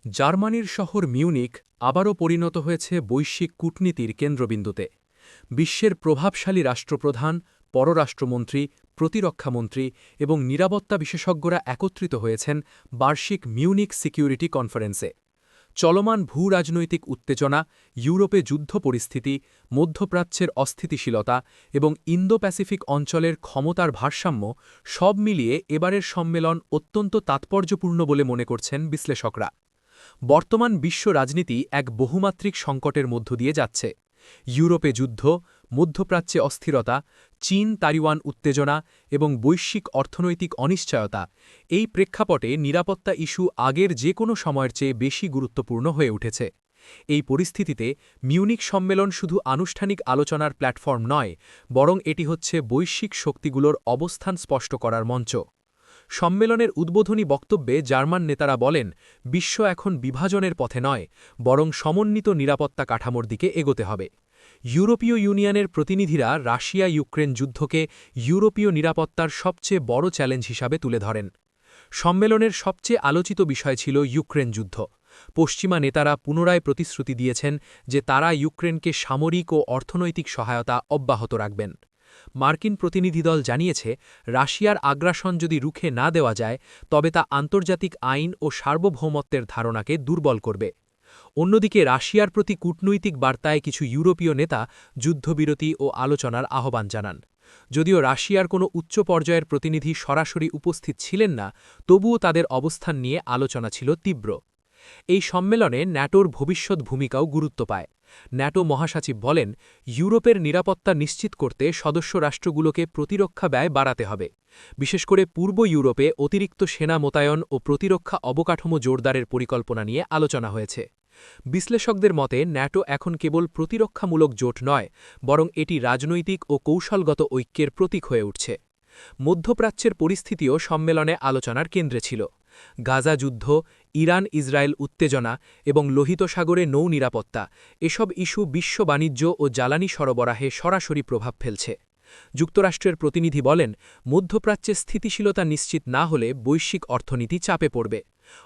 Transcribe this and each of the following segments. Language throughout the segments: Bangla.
জার্মানির শহর মিউনিখ আবারও পরিণত হয়েছে বৈশ্বিক কূটনীতির কেন্দ্রবিন্দুতে। বিশ্বের প্রভাবশালী রাষ্ট্রপ্রধান, পররাষ্ট্রমন্ত্রী, প্রতিরক্ষামন্ত্রী এবং নিরাপত্তা বিশেষজ্ঞরা একত্রিত হয়েছেন বার্ষিক মিউনিখ সিকিউরিটি কনফারেন্সে। চলমান ভূরাজনৈতিক উত্তেজনা, ইউরোপে যুদ্ধ পরিস্থিতি, মধ্যপ্রাচ্যের অস্থিতিশীলতা এবং ইন্দো প্যাসিফিক অঞ্চলের ক্ষমতার ভারসাম্য সব মিলিয়ে এবারের সম্মেলন অত্যন্ত তাৎপর্যপূর্ণ বলে মনে করছেন বিশ্লেষকরা। বর্তমান বিশ্ব রাজনীতি এক বহুমাত্রিক সংকটের মধ্য দিয়ে যাচ্ছে। ইউরোপে যুদ্ধ, মধ্যপ্রাচ্যে অস্থিরতা, চীন তাইওয়ান উত্তেজনা এবং বৈশ্বিক অর্থনৈতিক অনিশ্চয়তা, এই প্রেক্ষাপটে নিরাপত্তা ইস্যু আগের যে কোনো সময়ের চেয়ে বেশি গুরুত্বপূর্ণ হয়ে উঠেছে। এই পরিস্থিতিতে মিউনিখ সম্মেলন শুধু আনুষ্ঠানিক আলোচনার প্ল্যাটফর্ম নয়, বরং এটি হচ্ছে বৈশ্বিক শক্তিগুলোর অবস্থান স্পষ্ট করার মঞ্চ। সম্মেলনের উদ্বোধনী বক্তব্যে জার্মান নেতারা বলেন, বিশ্ব এখন বিভাজনের পথে নয়, বরং সমন্বিত নিরাপত্তা কাঠামোর দিকে এগোতে হবে। ইউরোপীয় ইউনিয়নের প্রতিনিধিরা রাশিয়া ইউক্রেন যুদ্ধকে ইউরোপীয় নিরাপত্তার সবচেয়ে বড় চ্যালেঞ্জ হিসাবে তুলে ধরেন। সম্মেলনের সবচেয়ে আলোচিত বিষয় ছিল ইউক্রেন যুদ্ধ। পশ্চিমা নেতারা পুনরায় প্রতিশ্রুতি দিয়েছেন যে তারা ইউক্রেনকে সামরিক ও অর্থনৈতিক সহায়তা অব্যাহত রাখবেন। মার্কিন প্রতিনিধিদল জানিয়েছে, রাশিয়ার আগ্রাসন যদি রুখে না দেওয়া যায়, তবে তা আন্তর্জাতিক আইন ও সার্বভৌমত্বের ধারণাকে দুর্বল করবে। অন্যদিকে রাশিয়ার প্রতি কূটনৈতিক বার্তায় কিছু ইউরোপীয় নেতা যুদ্ধবিরতি ও আলোচনার আহ্বান জানান। যদিও রাশিয়ার কোনো উচ্চ পর্যায়ের প্রতিনিধি সরাসরি উপস্থিত ছিলেন না, তবুও তাদের অবস্থান নিয়ে আলোচনা ছিল তীব্র। এই সম্মেলনে ন্যাটোর ভবিষ্যৎ ভূমিকাও গুরুত্ব পায়। ন্যাটো মহাসচিব বলেন, ইউরোপের নিরাপত্তা নিশ্চিত করতে সদস্য রাষ্ট্রগুলোকে প্রতিরক্ষা ব্যয় বাড়াতে হবে। বিশেষ করে পূর্ব ইউরোপে অতিরিক্ত সেনা মোতায়েন ও প্রতিরক্ষা অবকাঠামো জোরদারের পরিকল্পনা নিয়ে আলোচনা হয়েছে। বিশ্লেষকদের মতে ন্যাটো এখন কেবল প্রতিরক্ষামূলক জোট নয়, বরং এটি রাজনৈতিক ও কৌশলগত ঐক্যের প্রতীক হয়ে উঠছে। মধ্যপ্রাচ্যের পরিস্থিতিও সম্মেলনে আলোচনার কেন্দ্রে ছিল। গাজা যুদ্ধ, ইরান ইসরায়েল উত্তেজনা এবং লোহিত সাগরে নৌ নিরাপত্তা, এসব ইস্যু বিশ্ব বাণিজ্য ও জ্বালানি সরবরাহে সরাসরি প্রভাব ফেলছে। যুক্তরাষ্ট্রের প্রতিনিধি বলেন, মধ্যপ্রাচ্যে স্থিতিশীলতা নিশ্চিত না হলে বৈশ্বিক অর্থনীতি চাপে পড়বে।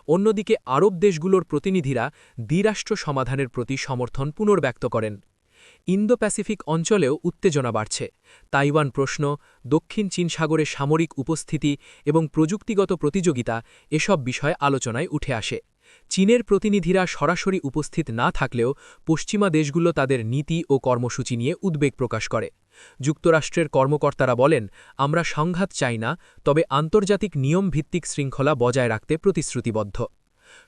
অন্যদিকে আরব দেশগুলোর প্রতিনিধিরা দ্বিরাষ্ট্র সমাধানের প্রতি সমর্থন পুনর্ব্যক্ত করেন। ইন্দো প্যাসিফিক অঞ্চলেও উত্তেজনা বাড়ছে। তাইওয়ান প্রশ্ন, দক্ষিণ চীন সাগরে সামরিক উপস্থিতি এবং প্রযুক্তিগত প্রতিযোগিতা, এসব বিষয় আলোচনায় উঠে আসে। চীনের প্রতিনিধিরা সরাসরি উপস্থিত না থাকলেও পশ্চিমা দেশগুলো তাদের নীতি ও কর্মসূচি নিয়ে উদ্বেগ প্রকাশ করে। যুক্তরাষ্ট্রের কর্মকর্তারা বলেন, আমরা সংঘাত চাই না, তবে আন্তর্জাতিক নিয়মভিত্তিক শৃঙ্খলা বজায় রাখতে প্রতিশ্রুতিবদ্ধ।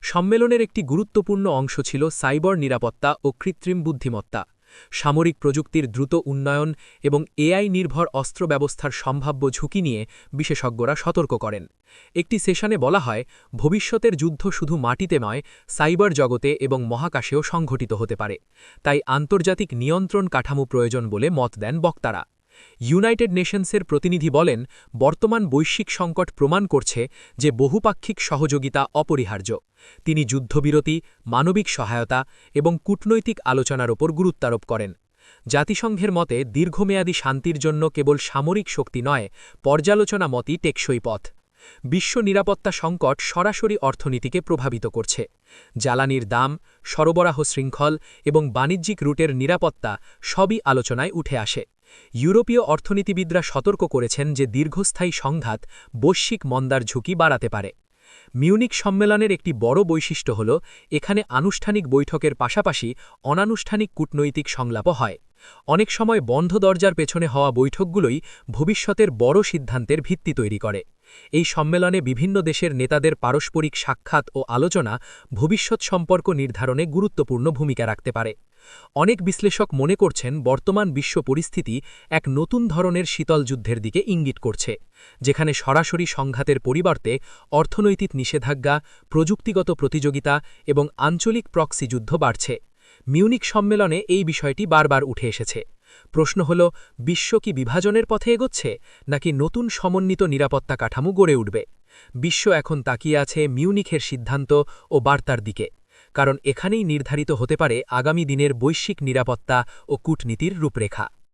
সম্মেলনের একটি গুরুত্বপূর্ণ অংশ ছিল সাইবর নিরাপত্তা ও কৃত্রিম বুদ্ধিমত্তা। সামরিক প্রযুক্তির দ্রুত উন্নয়ন এবং এআই নির্ভর অস্ত্র ব্যবস্থার সম্ভাব্য ঝুঁকি নিয়ে বিশেষজ্ঞরা সতর্ক করেন। একটি সেশনে বলা হয়, ভবিষ্যতের যুদ্ধ শুধু মাটিতে নয়, সাইবার জগতে এবং মহাকাশেও সংঘটিত হতে পারে। তাই আন্তর্জাতিক নিয়ন্ত্রণ কাঠামো প্রয়োজন বলে মত দেন বক্তারা। ইউনাইটেড নেশনসের প্রতিনিধি বলেন, বর্তমান বৈশ্বিক সংকট প্রমাণ করছে যে বহুপাক্ষিক সহযোগিতা অপরিহার্য। তিনি যুদ্ধবিরতি, মানবিক সহায়তা এবং কূটনৈতিক আলোচনার ওপর গুরুত্বারোপ করেন। জাতিসংঘের মতে দীর্ঘমেয়াদী শান্তির জন্য কেবল সামরিক শক্তি নয়, পর্যালোচনা মতই টেকসই পথ। বিশ্ব নিরাপত্তা সংকট সরাসরি অর্থনীতিকে প্রভাবিত করছে। জ্বালানির দাম, সরবরাহ শৃঙ্খল এবং বাণিজ্যিক রুটের নিরাপত্তা সবই আলোচনায় উঠে আসে। ইউরোপীয় অর্থনীতিবিদরা সতর্ক করেছেন যে দীর্ঘস্থায়ী সংঘাত বৈশ্বিক মন্দার ঝুঁকি বাড়াতে পারে। মিউনিখ সম্মেলনের একটি বড় বৈশিষ্ট্য হল, এখানে আনুষ্ঠানিক বৈঠকের পাশাপাশি অনানুষ্ঠানিক কূটনৈতিক সংলাপও হয়। অনেক সময় বন্ধ দরজার পেছনে হওয়া বৈঠকগুলোই ভবিষ্যতের বড় সিদ্ধান্তের ভিত্তি তৈরি করে। এই সম্মেলনে বিভিন্ন দেশের নেতাদের পারস্পরিক সাক্ষাৎ ও আলোচনা ভবিষ্যৎ সম্পর্ক নির্ধারণে গুরুত্বপূর্ণ ভূমিকা রাখতে পারে। অনেক বিশ্লেষক মনে করছেন, বর্তমান বিশ্ব পরিস্থিতি এক নতুন ধরনের শীতল যুদ্ধের দিকে ইঙ্গিত করছে, যেখানে সরাসরি সংঘাতের পরিবর্তে অর্থনৈতিক নিষেধাজ্ঞা, প্রযুক্তিগত প্রতিযোগিতা এবং আঞ্চলিক প্রক্সি যুদ্ধ বাড়ছে। মিউনিখ সম্মেলনে এই বিষয়টি বারবার উঠে এসেছে। প্রশ্ন হল, বিশ্ব কি বিভাজনের পথে এগোচ্ছে, নাকি নতুন সমন্বিত নিরাপত্তা কাঠামো গড়ে উঠবে? বিশ্ব এখন তাকিয়ে আছে মিউনিখের সিদ্ধান্ত ও বার্তার দিকে, কারণ এখানেই নির্ধারিত হতে পারে আগামী দিনের বৈশ্বিক নিরাপত্তা ও কূটনীতির রূপরেখা।